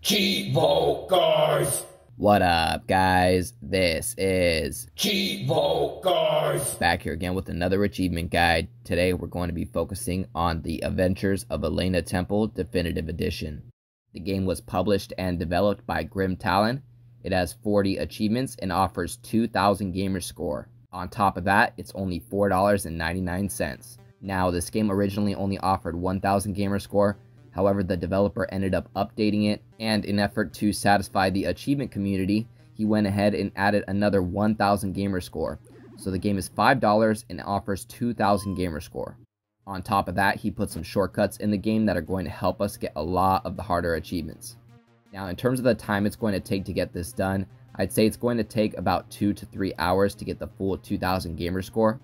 Cheevo, guys! What up, guys? This is Cheevo, guys! back here again with another achievement guide. Today we're going to be focusing on the Adventures of Elena Temple Definitive Edition. The game was published and developed by GrimTalin. It has 40 achievements and offers 2,000 gamer score. On top of that, it's only $4.99. Now, this game originally only offered 1,000 gamer score. However, the developer ended up updating it, and in effort to satisfy the achievement community, he went ahead and added another 1,000 gamer score. So the game is $5 and offers 2,000 gamer score. On top of that, he put some shortcuts in the game that are going to help us get a lot of the harder achievements. Now, in terms of the time it's going to take to get this done, I'd say it's going to take about 2 to 3 hours to get the full 2,000 gamer score.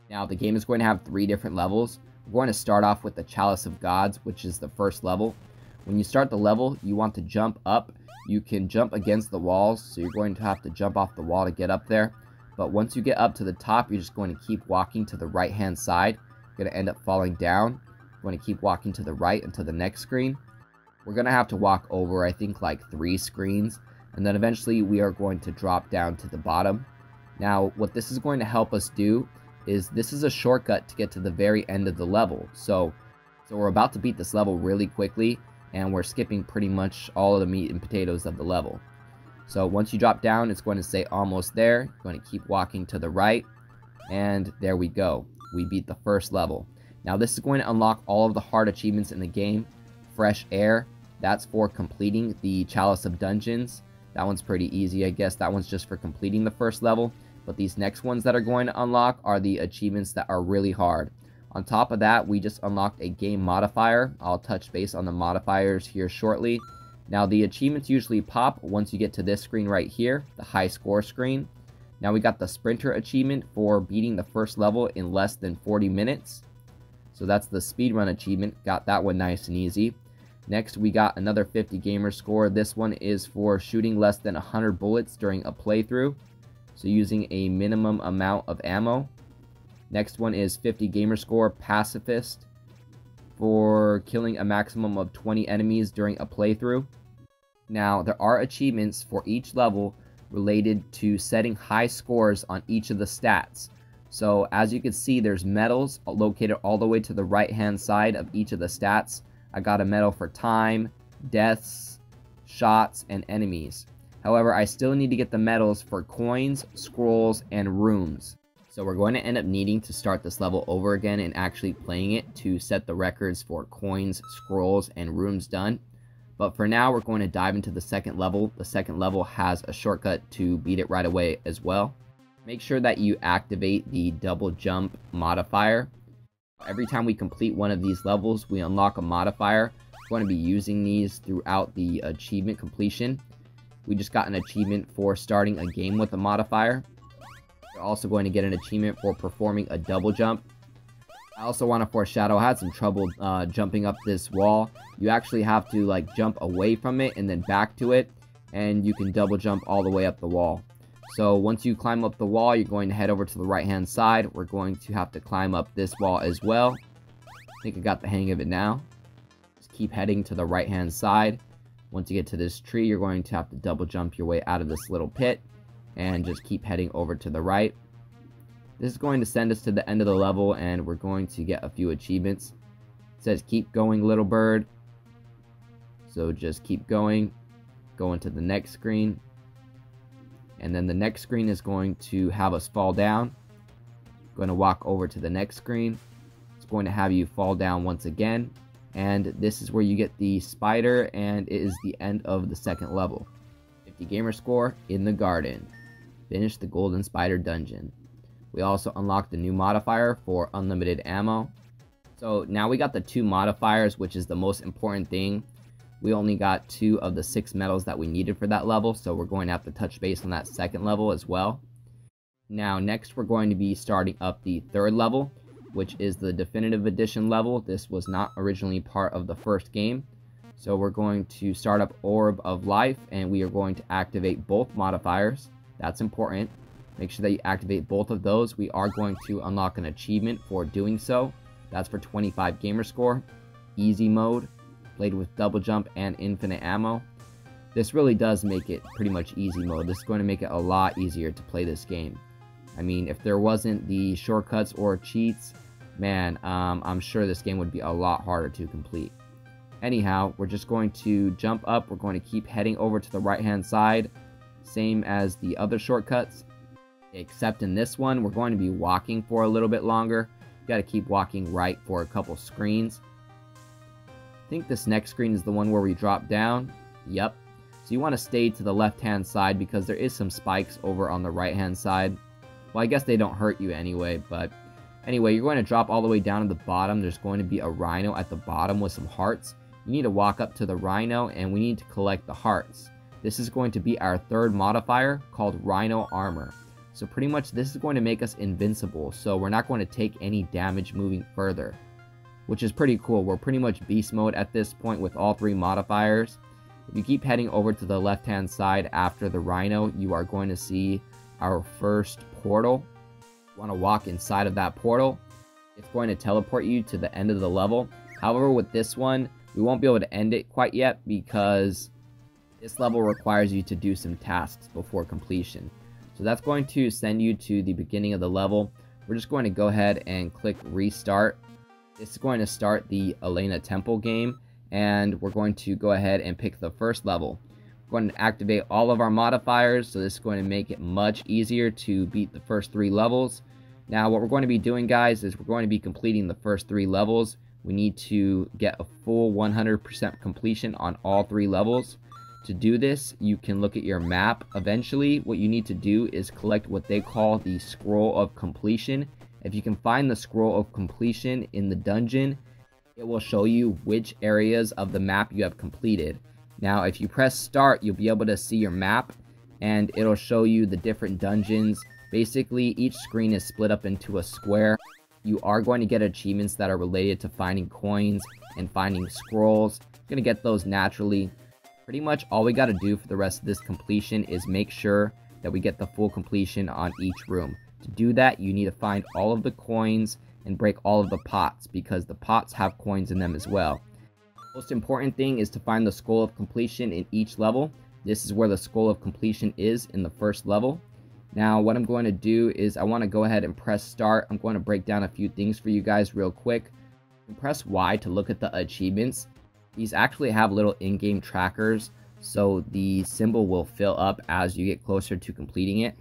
Now, the game is going to have 3 different levels. We're going to start off with the Chalice of Gods, which is the first level. When you start the level, you want to jump up. You can jump against the walls, so you're going to have to jump off the wall to get up there. But once you get up to the top, you're just going to keep walking to the right-hand side. You're going to end up falling down. You're going to keep walking to the right until the next screen. We're going to have to walk over, I think, like 3 screens. And then eventually, we are going to drop down to the bottom. Now, what this is going to help us do is this is a shortcut to get to the very end of the level. So we're about to beat this level really quickly, and we're skipping pretty much all of the meat and potatoes of the level. So once you drop down, it's going to say almost there. You're going to keep walking to the right, and there we go. We beat the first level. Now this is going to unlock all of the hard achievements in the game. Fresh Air, that's for completing the Chalice of Dungeons. That one's pretty easy, I guess. That one's just for completing the first level. But these next ones that are going to unlock are the achievements that are really hard. On top of that, we just unlocked a game modifier. I'll touch base on the modifiers here shortly. Now, the achievements usually pop once you get to this screen right here, the high score screen. Now, we got the Sprinter achievement for beating the first level in less than 40 minutes. So that's the speedrun achievement. Got that one nice and easy. Next, we got another 50 gamer score. This one is for shooting less than 100 bullets during a playthrough. So using a minimum amount of ammo. Next one is 50 gamer score Pacifist for killing a maximum of 20 enemies during a playthrough. Now, there are achievements for each level related to setting high scores on each of the stats. So as you can see, there's medals located all the way to the right hand side of each of the stats. I got a medal for time, deaths, shots, and enemies. However, I still need to get the medals for coins, scrolls, and rooms. So we're going to end up needing to start this level over again and actually playing it to set the records for coins, scrolls, and rooms done. But for now, we're going to dive into the second level. The second level has a shortcut to beat it right away as well. Make sure that you activate the double jump modifier. Every time we complete one of these levels, we unlock a modifier. We're going to be using these throughout the achievement completion. We just got an achievement for starting a game with a modifier. We're also going to get an achievement for performing a double jump. I also want to foreshadow, I had some trouble jumping up this wall. You actually have to like jump away from it and then back to it, and you can double jump all the way up the wall. So once you climb up the wall, you're going to head over to the right hand side. We're going to have to climb up this wall as well. I think I got the hang of it now. Just keep heading to the right hand side. Once you get to this tree, you're going to have to double jump your way out of this little pit and just keep heading over to the right. This is going to send us to the end of the level, and we're going to get a few achievements. It says, keep going, little bird. So just keep going. Go into the next screen. And then the next screen is going to have us fall down. Going to walk over to the next screen. It's going to have you fall down once again. And this is where you get the spider, and it is the end of the second level. 50 gamer score in the garden. Finish the golden spider dungeon. We also unlocked the new modifier for unlimited ammo. So now we got the 2 modifiers, which is the most important thing. We only got 2 of the 6 medals that we needed for that level, so we're going to have to touch base on that second level as well. Now next we're going to be starting up the third level, which is the Definitive Edition level. This was not originally part of the first game. So we're going to start up Orb of Life, and we are going to activate both modifiers. That's important. Make sure that you activate both of those. We are going to unlock an achievement for doing so. That's for 25 gamer score. Easy mode. played with double jump and infinite ammo. This really does make it pretty much easy mode. This is going to make it a lot easier to play this game. I mean, if there wasn't the shortcuts or cheats, man, I'm sure this game would be a lot harder to complete. Anyhow, we're just going to jump up. We're going to keep heading over to the right-hand side, same as the other shortcuts, except in this one, we're going to be walking for a little bit longer. You got to keep walking right for a couple screens. I think this next screen is the one where we drop down. Yep. So you want to stay to the left-hand side because there is some spikes over on the right-hand side. Well, I guess they don't hurt you anyway, but anyway, you're going to drop all the way down to the bottom. There's going to be a rhino at the bottom with some hearts. You need to walk up to the rhino, and we need to collect the hearts. This is going to be our third modifier called Rhino Armor. So pretty much this is going to make us invincible, so we're not going to take any damage moving further, which is pretty cool. We're pretty much beast mode at this point with all three modifiers. If you keep heading over to the left-hand side after the rhino, you are going to see our first portal. You want to walk inside of that portal. It's going to teleport you to the end of the level. However, with this one, we won't be able to end it quite yet because this level requires you to do some tasks before completion. So that's going to send you to the beginning of the level. We're just going to go ahead and click restart. This is going to start the Elena Temple game, and we're going to go ahead and pick the first level. We're going to activate all of our modifiers, so this is going to make it much easier to beat the first 3 levels. Now what we're going to be doing, guys, is we're going to be completing the first 3 levels. We need to get a full 100% completion on all 3 levels. To do this, you can look at your map. Eventually, what you need to do is collect what they call the Scroll of Completion. If you can find the Scroll of Completion in the dungeon, it will show you which areas of the map you have completed. Now, if you press start, you'll be able to see your map, and it'll show you the different dungeons. Basically, each screen is split up into a square. You are going to get achievements that are related to finding coins and finding scrolls. You're going to get those naturally. Pretty much all we got to do for the rest of this completion is make sure that we get the full completion on each room. To do that, you need to find all of the coins and break all of the pots, because the pots have coins in them as well. Most important thing is to find the Scroll of Completion in each level. This is where the Scroll of Completion is in the first level. Now what I'm going to do is I want to go ahead and press start. I'm going to break down a few things for you guys real quick. You can press Y to look at the achievements. These actually have little in-game trackers, so the symbol will fill up as you get closer to completing it.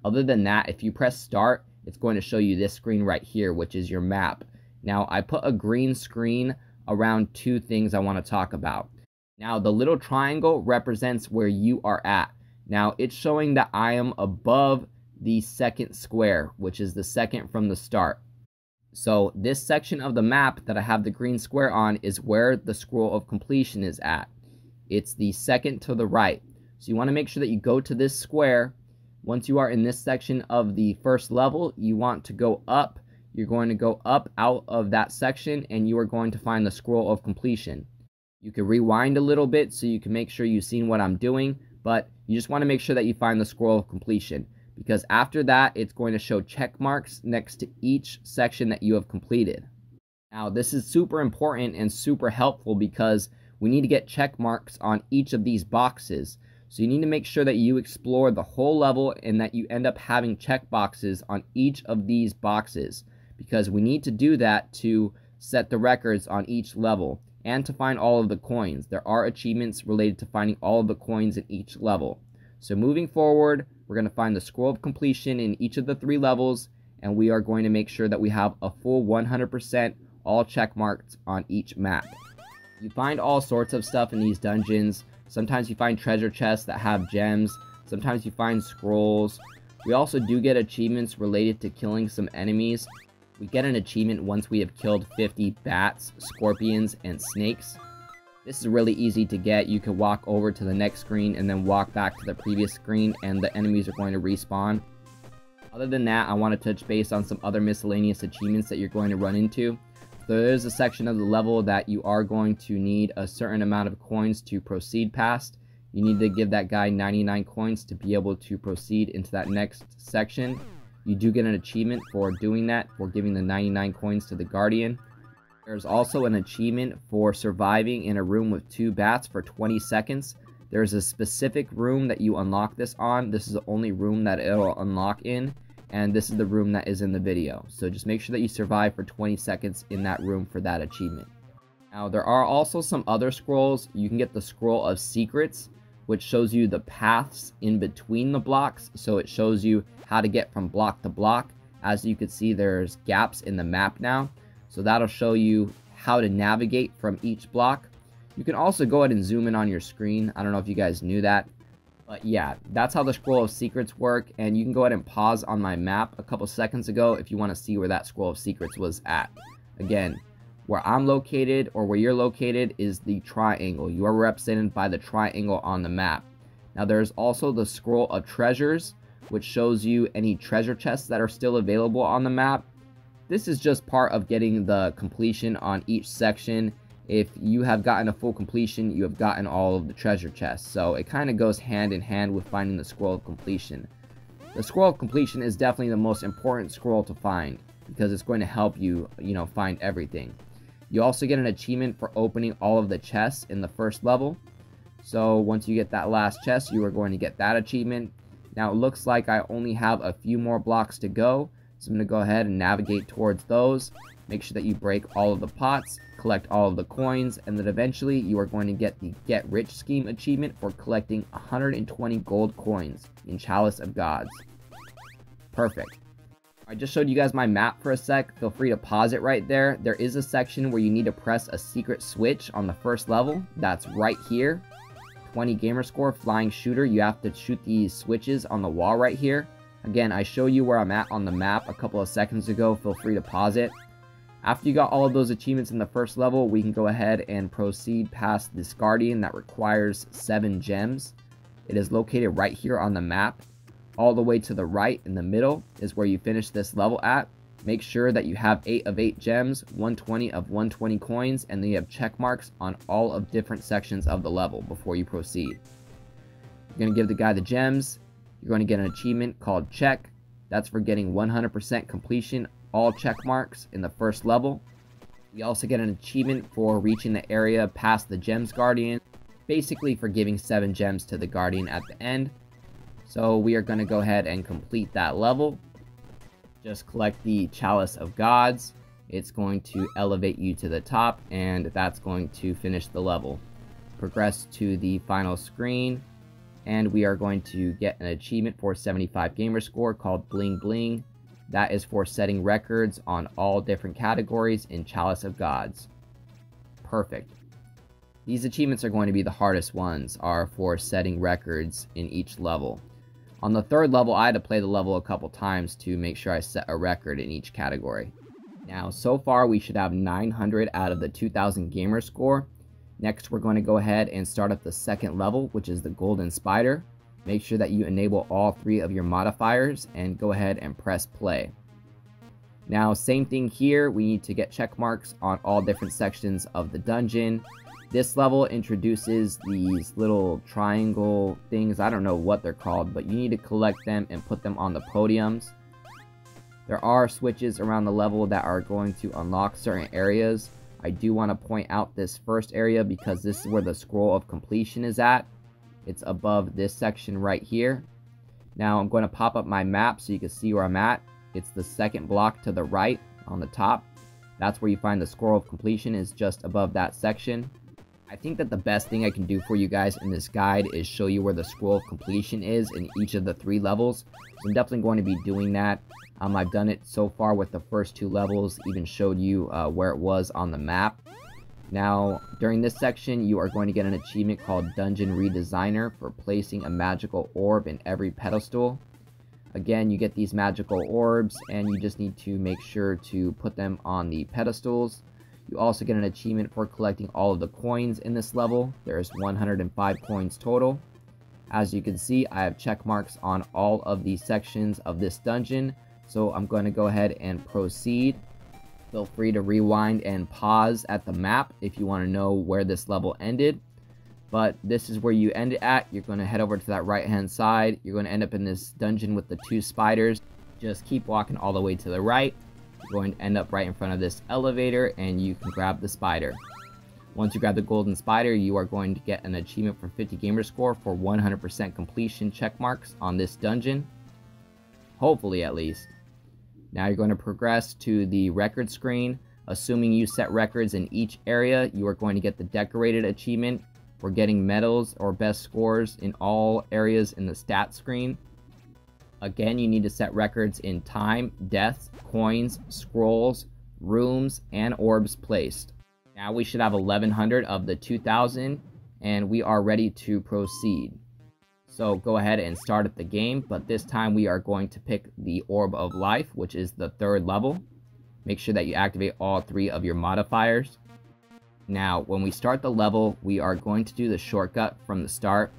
Other than that, if you press start, it's going to show you this screen right here, which is your map. Now, I put a green screen around 2 things I want to talk about. Now, the little triangle represents where you are at. Now, it's showing that I am above the second square, which is the second from the start. So this section of the map that I have the green square on is where the Scroll of Completion is at. It's the second to the right. So you want to make sure that you go to this square. Once you are in this section of the first level, you want to go up. You're going to go up out of that section, and you are going to find the Scroll of Completion. You can rewind a little bit so you can make sure you've seen what I'm doing, but you just want to make sure that you find the Scroll of Completion, because after that, it's going to show check marks next to each section that you have completed. Now, this is super important and super helpful because we need to get check marks on each of these boxes. So you need to make sure that you explore the whole level and that you end up having check boxes on each of these boxes, because we need to do that to set the records on each level and to find all of the coins. There are achievements related to finding all of the coins in each level. So moving forward, we're going to find the Scroll of Completion in each of the 3 levels, and we are going to make sure that we have a full 100% all check marks on each map. You find all sorts of stuff in these dungeons. Sometimes you find treasure chests that have gems. Sometimes you find scrolls. We also do get achievements related to killing some enemies. We get an achievement once we have killed 50 bats, scorpions, and snakes. This is really easy to get. You can walk over to the next screen and then walk back to the previous screen, and the enemies are going to respawn. Other than that, I want to touch base on some other miscellaneous achievements that you're going to run into. So there's a section of the level that you are going to need a certain amount of coins to proceed past. You need to give that guy 99 coins to be able to proceed into that next section. You do get an achievement for doing that, for giving the 99 coins to the Guardian. There's also an achievement for surviving in a room with 2 bats for 20 seconds. There's a specific room that you unlock this on. This is the only room that it'll unlock in, and this is the room that is in the video. So just make sure that you survive for 20 seconds in that room for that achievement. Now, there are also some other scrolls. You can get the Scroll of Secrets, which shows you the paths in between the blocks. So it shows you how to get from block to block. As you can see, there's gaps in the map now. So that'll show you how to navigate from each block. You can also go ahead and zoom in on your screen. I don't know if you guys knew that. But yeah, that's how the Scroll of Secrets work. And you can go ahead and pause on my map a couple seconds ago if you want to see where that Scroll of Secrets was at. Again, where I'm located or where you're located is the triangle. You are represented by the triangle on the map. Now there's also the Scroll of Treasures, which shows you any treasure chests that are still available on the map. This is just part of getting the completion on each section. If you have gotten a full completion, you have gotten all of the treasure chests. So it kind of goes hand in hand with finding the Scroll of Completion. The Scroll of Completion is definitely the most important scroll to find because it's going to help you, find everything. You also get an achievement for opening all of the chests in the first level. So once you get that last chest, you are going to get that achievement. Now it looks like I only have a few more blocks to go. So I'm going to go ahead and navigate towards those. Make sure that you break all of the pots, collect all of the coins, and then eventually you are going to get the Get Rich Scheme achievement for collecting 120 gold coins in Chalice of Gods. Perfect. I just showed you guys my map for a sec. Feel free to pause it right there. There is a section where you need to press a secret switch on the first level. That's right here. 20 gamer score, flying shooter. You have to shoot these switches on the wall right here. Again, I showed you where I'm at on the map a couple of seconds ago. Feel free to pause it. After you got all of those achievements in the first level, we can go ahead and proceed past this guardian that requires 7 gems. It is located right here on the map. All the way to the right in the middle is where you finish this level at. Make sure that you have 8 of 8 gems, 120 of 120 coins, and then you have check marks on all of different sections of the level before you proceed. You're going to give the guy the gems. You're going to get an achievement called Check. That's for getting 100% completion, all check marks in the first level. You also get an achievement for reaching the area past the Gems Guardian, basically for giving 7 gems to the Guardian at the end. So we are going to go ahead and complete that level. Just collect the Chalice of Gods. It's going to elevate you to the top, and that's going to finish the level. Progress to the final screen, and we are going to get an achievement for 75 gamer score called Bling Bling. That is for setting records on all different categories in Chalice of Gods. Perfect. These achievements are going to be the hardest ones, are for setting records in each level. On the 3rd level, I had to play the level a couple times to make sure I set a record in each category. Now, so far we should have 900 out of the 2000 gamer score. Next, we're going to go ahead and start up the 2nd level, which is the Golden Spider. Make sure that you enable all 3 of your modifiers and go ahead and press play. Now, same thing here. We need to get check marks on all different sections of the dungeon. This level introduces these little triangle things. I don't know what they're called, but you need to collect them and put them on the podiums. There are switches around the level that are going to unlock certain areas. I do want to point out this first area because this is where the Scroll of Completion is at. It's above this section right here. Now I'm going to pop up my map so you can see where I'm at. It's the 2nd block to the right on the top. That's where you find the Scroll of Completion, is just above that section. I think that the best thing I can do for you guys in this guide is show you where the Scroll of Completion is in each of the 3 levels. So I'm definitely going to be doing that. I've done it so far with the first 2 levels, even showed you where it was on the map. Now, during this section, you are going to get an achievement called Dungeon Redesign Er for placing a magical orb in every pedestal. Again, you get these magical orbs, and you just need to make sure to put them on the pedestals. You also get an achievement for collecting all of the coins in this level. There's 105 coins total. As you can see, I have check marks on all of the sections of this dungeon, so I'm going to go ahead and proceed. Feel free to rewind and pause at the map if you want to know where this level ended. But this is where you end it at. You're going to head over to that right hand side. You're going to end up in this dungeon with the 2 spiders. Just keep walking all the way to the right. You're going to end up right in front of this elevator, and you can grab the spider. Once you grab the golden spider, you are going to get an achievement for 50 gamer score for 100% completion check marks on this dungeon. Hopefully, at least. Now you're going to progress to the record screen. Assuming you set records in each area, you are going to get the decorated achievement for getting medals or best scores in all areas in the stat screen. Again, you need to set records in time, deaths, coins, scrolls, rooms, and orbs placed. Now we should have 1100 of the 2000, and we are ready to proceed. So go ahead and start up the game, but this time we are going to pick the Orb of Life, which is the 3rd level. Make sure that you activate all 3 of your modifiers. Now, when we start the level, we are going to do the shortcut from the start.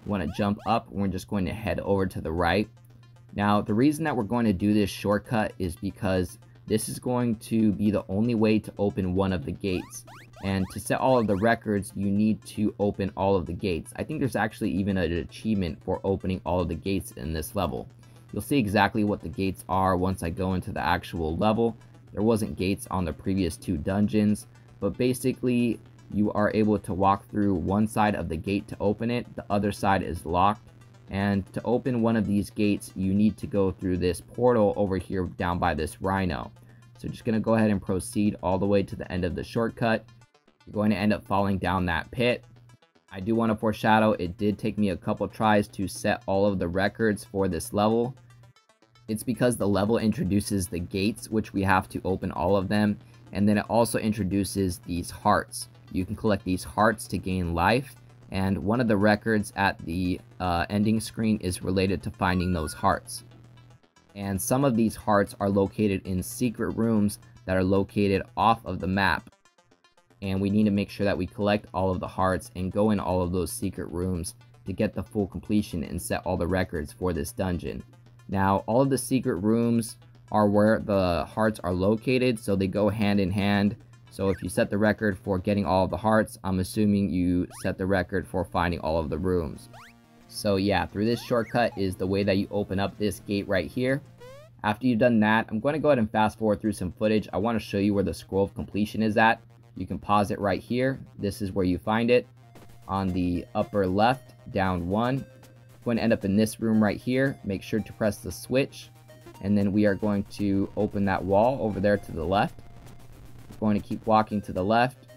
We want to jump up, and we're just going to head over to the right. Now, the reason that we're going to do this shortcut is because this is going to be the only way to open one of the gates. And to set all of the records, you need to open all of the gates. I think there's actually even an achievement for opening all of the gates in this level. You'll see exactly what the gates are once I go into the actual level. There wasn't gates on the previous 2 dungeons, but basically you are able to walk through one side of the gate to open it. The other side is locked. And to open one of these gates, you need to go through this portal over here down by this rhino. So just going to go ahead and proceed all the way to the end of the shortcut. You're going to end up falling down that pit. I do want to foreshadow, it did take me a couple tries to set all of the records for this level. It's because the level introduces the gates, which we have to open all of them. And then it also introduces these hearts. You can collect these hearts to gain life. And one of the records at the ending screen is related to finding those hearts. And some of these hearts are located in secret rooms that are located off of the map. And we need to make sure that we collect all of the hearts and go in all of those secret rooms to get the full completion and set all the records for this dungeon. Now, all of the secret rooms are where the hearts are located, so they go hand in hand. So if you set the record for getting all of the hearts, I'm assuming you set the record for finding all of the rooms. So yeah, through this shortcut is the way that you open up this gate right here. After you've done that, I'm going to go ahead and fast forward through some footage. I want to show you where the scroll of completion is at. You can pause it right here. This is where you find it. On the upper left, down 1. Going to end up in this room right here. Make sure to press the switch. And then we are going to open that wall over there to the left. Going to keep walking to the left.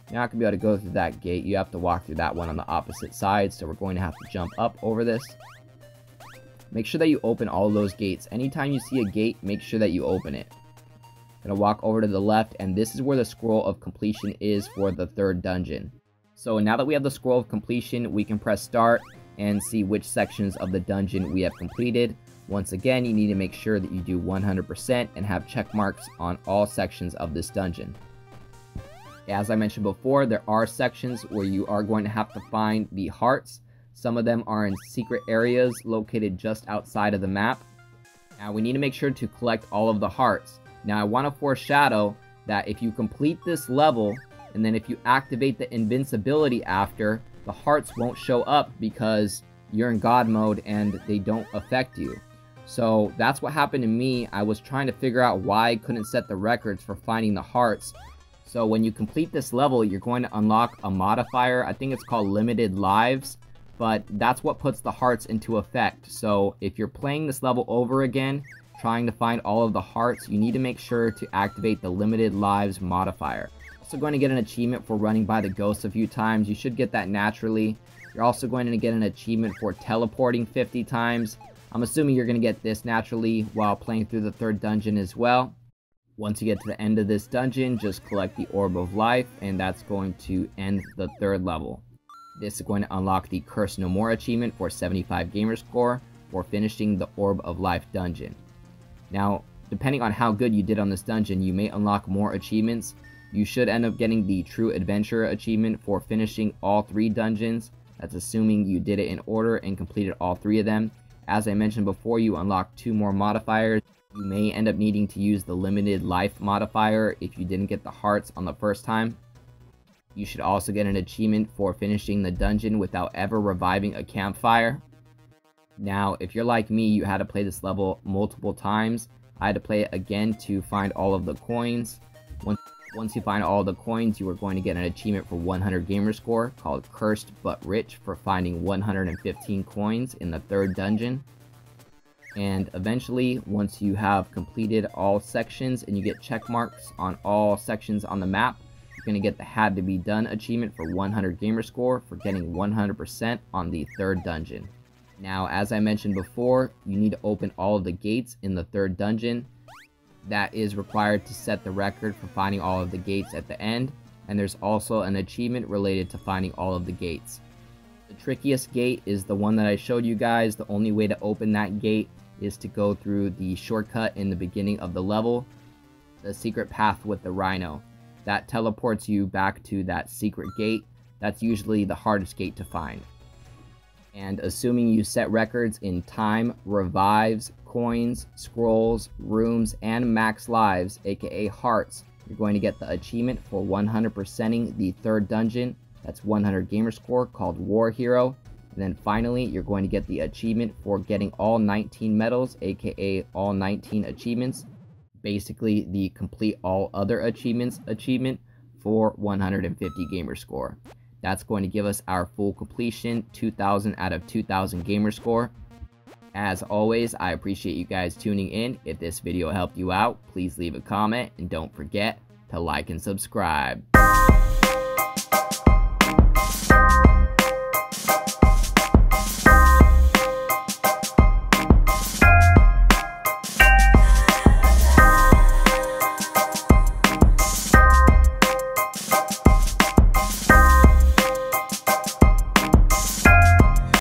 You're not going to be able to go through that gate. You have to walk through that one on the opposite side. So we're going to have to jump up over this. Make sure that you open all of those gates. Anytime you see a gate, make sure that you open it. Gonna walk over to the left, and this is where the scroll of completion is for the 3rd dungeon. So now that we have the scroll of completion, we can press start and see which sections of the dungeon we have completed. Once again, you need to make sure that you do 100% and have check marks on all sections of this dungeon. As I mentioned before, there are sections where you are going to have to find the hearts. Some of them are in secret areas located just outside of the map. Now we need to make sure to collect all of the hearts. Now I want to foreshadow that if you complete this level, and then if you activate the invincibility after, the hearts won't show up because you're in God mode and they don't affect you. So that's what happened to me. I was trying to figure out why I couldn't set the records for finding the hearts. So when you complete this level, you're going to unlock a modifier. I think it's called limited lives, but that's what puts the hearts into effect. So if you're playing this level over again, trying to find all of the hearts, you need to make sure to activate the limited lives modifier. Also going to get an achievement for running by the ghosts a few times. You should get that naturally. You're also going to get an achievement for teleporting 50 times. I'm assuming you're going to get this naturally while playing through the 3rd dungeon as well. Once you get to the end of this dungeon, just collect the Orb of Life, and that's going to end the 3rd level. This is going to unlock the Curse No More achievement for 75 gamer score for finishing the Orb of Life dungeon. Now, depending on how good you did on this dungeon, you may unlock more achievements. You should end up getting the True Adventurer achievement for finishing all 3 dungeons. That's assuming you did it in order and completed all 3 of them. As I mentioned before, you unlock 2 more modifiers. You may end up needing to use the limited life modifier if you didn't get the hearts on the first time. You should also get an achievement for finishing the dungeon without ever reviving a campfire. Now, if you're like me, you had to play this level multiple times. I had to play it again to find all of the coins. Once you find all the coins, you are going to get an achievement for 100 gamer score called Cursed But Rich for finding 115 coins in the 3rd dungeon. And eventually, once you have completed all sections and you get check marks on all sections on the map, you're going to get the Had to Be Done achievement for 100 gamer score for getting 100% on the 3rd dungeon. Now, as I mentioned before, you need to open all of the gates in the 3rd dungeon. That is required to set the record for finding all of the gates at the end, and there's also an achievement related to finding all of the gates. The trickiest gate is the one that I showed you guys. The only way to open that gate is to go through the shortcut in the beginning of the level, the secret path with the Rhino. That teleports you back to that secret gate. That's usually the hardest gate to find. And assuming you set records in time, revives, coins, scrolls, rooms, and max lives, aka hearts, you're going to get the achievement for 100%ing the 3rd dungeon. That's 100 gamer score called War Hero. And then finally, you're going to get the achievement for getting all 19 medals, aka all 19 achievements. Basically, the complete all other achievements achievement for 150 gamer score. That's going to give us our full completion, 2000 out of 2000 gamer score. As always, I appreciate you guys tuning in. If this video helped you out, please leave a comment and don't forget to like and subscribe.